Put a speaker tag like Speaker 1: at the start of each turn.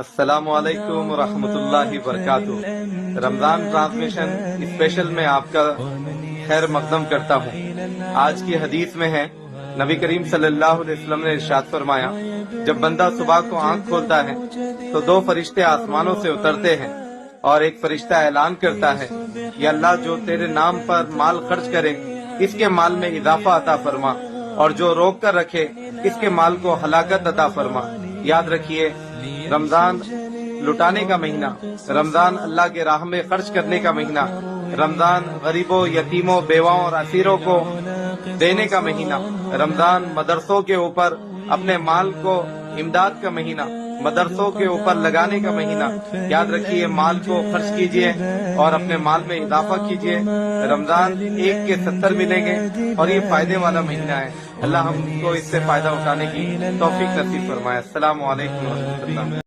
Speaker 1: السلام علیکم ورحمۃ اللہ وبرکاتہ۔ رمضان ٹرانسمیشن اسپیشل میں آپ کا خیر مقدم کرتا ہوں۔ آج کی حدیث میں ہے، نبی کریم صلی اللہ علیہ وسلم نے ارشاد فرمایا، جب بندہ صبح کو آنکھ کھولتا ہے تو دو فرشتے آسمانوں سے اترتے ہیں اور ایک فرشتہ اعلان کرتا ہے، یا اللہ جو تیرے نام پر مال خرچ کرے اس کے مال میں اضافہ عطا فرما، اور جو روک کر رکھے اس کے مال کو ہلاکت عطا فرما۔ یاد رکھیے، رمضان لٹانے کا مہینہ، رمضان اللہ کے راہ میں خرچ کرنے کا مہینہ، رمضان غریبوں، یتیموں، بیواؤں اور اسیروں کو دینے کا مہینہ، رمضان مدرسوں کے اوپر اپنے مال کو امداد کا مہینہ، مدرسوں کے اوپر لگانے کا مہینہ۔ یاد رکھیے، مال کو خرچ کیجئے اور اپنے مال میں اضافہ کیجئے۔ رمضان 1 کے 70 ملیں گے اور یہ فائدے والا مہینہ ہے۔ اللہ ہم کو اس سے فائدہ اٹھانے کی توفیق نصیب فرمائے۔ السلام علیکم ورحمۃ اللہ۔